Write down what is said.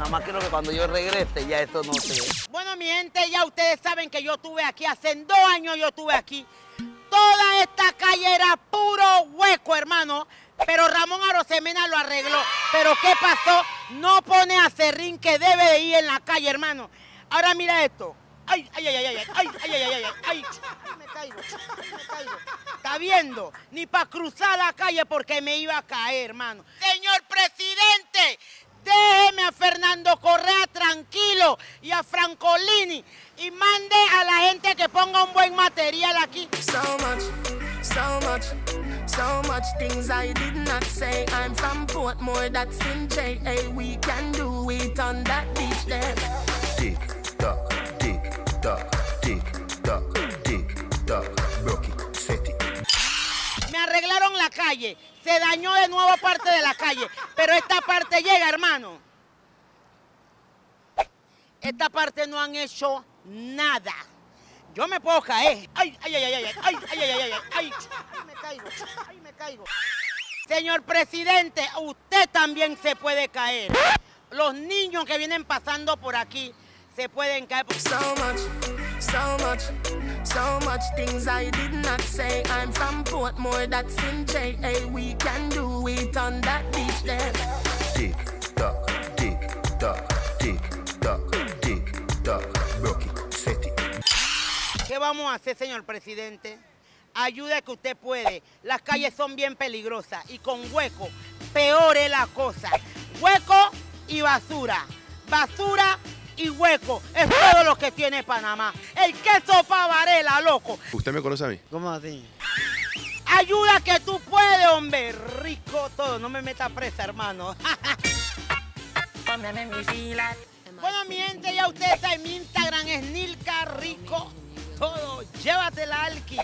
Panamá. Quiero que cuando yo regrese ya esto no se... Bueno, mi gente, ya ustedes saben que yo estuve aquí, hace 2 años yo estuve aquí. Toda esta calle era puro hueco, hermano. Pero Ramón Arosemena lo arregló. Pero ¿qué pasó? No pone a Serrín que debe de ir en la calle, hermano. Ahora mira esto. Ay, ay, ay, ay, ay, ay, ay, ay, ay, ay, me caigo, me caigo. ¿Está viendo? Ni para cruzar la calle porque me iba a caer, hermano. Señor presidente, déjeme a Fernando Correa tranquilo y a Francolini y mande a la gente que ponga un buen material aquí. So much things I did not say. I'm from Portmore, that's in J.A. We can do it on that beach there. Tick tock, tick tock, tick tock, tick tock. Broke it, set it. Me arreglaron la calle, se dañó de nuevo parte de la calle, pero esta parte llega, hermano. Esta parte no han hecho nada. Yo me puedo caer. Ay, ay, ay, ay, ay, ay, ay, ay, ay, ay, me caigo, ay, me caigo. Señor presidente, usted también se puede caer. Los niños que vienen pasando por aquí se pueden caer. So much things I did not say. I'm from Portmore, that's in J.A. We can do it on that beach there. Tick tock, tick tock, tick tock, tick tock. Broke it, set it. ¿Qué vamos a hacer, señor presidente? Ayuda que usted puede. Las calles son bien peligrosas y con hueco, peor es la cosa. Hueco y basura. Basura y hueco. Es todo lo que tiene Panamá. El queso pa' Varela, loco. ¿Usted me conoce a mí? ¿Cómo así? Ayuda que tú puedes, hombre. Rico todo. No me meta presa, hermano. Bueno, mi gente, ya ustedes saben, mi Instagram es Nilka Rico. Todo. Llévatela, Alki.